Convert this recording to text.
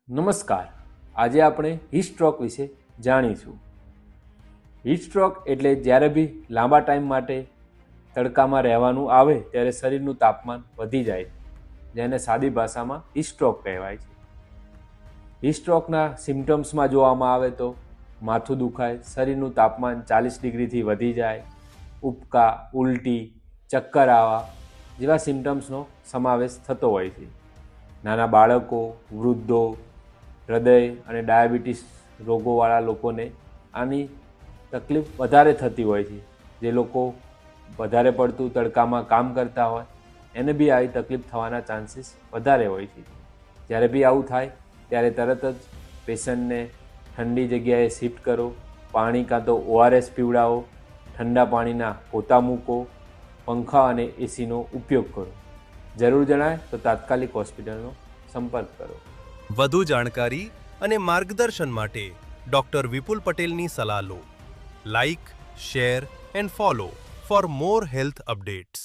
નમસ્કાર. આજે આપણે હીટ સ્ટ્રોક વિશે જાણીશું. હીટ સ્ટ્રોક એટલે જ્યારે બી લાંબા ટાઈમ માટે તડકામાં રહેવાનું આવે ત્યારે શરીરનું તાપમાન વધી જાય છે, જેને સાદી ભાષામાં હીટ સ્ટ્રોક કહેવાય છે. હીટ સ્ટ્રોકના સિમ્ટમ્સમાં જોવામાં આવે તો માથું દુખાય, શરીરનું તાપમાન 40 ડિગ્રીથી વધી જાય, ઉબકા, ઉલટી, ચક્કર આવવા જેવા સિમ્ટમ્સનો સમાવેશ થતો હોય છે. નાના બાળકો, વૃદ્ધો, હૃદય અને ડાયાબિટીસ રોગોવાળા લોકોને આની તકલીફ વધારે થતી હોય છે. જે લોકો વધારે પડતું તડકામાં કામ કરતા હોય એને બી આવી તકલીફ થવાના ચાન્સીસ વધારે હોય છે. જ્યારે બી આવું થાય ત્યારે તરત જ પેશન્ટને ઠંડી જગ્યાએ શિફ્ટ કરો, પાણી કાં તો ORS પીવડાવો, ઠંડા પાણીના પોતા મૂકો, પંખા અને એસીનો ઉપયોગ કરો. જરૂર જણાય તો તાત્કાલિક હોસ્પિટલનો સંપર્ક કરો. વધુ જાણકારી અને માર્ગદર્શન માટે ડોક્ટર વિપુલ પટેલની સલાહ લો. Like, share and follow for more health updates.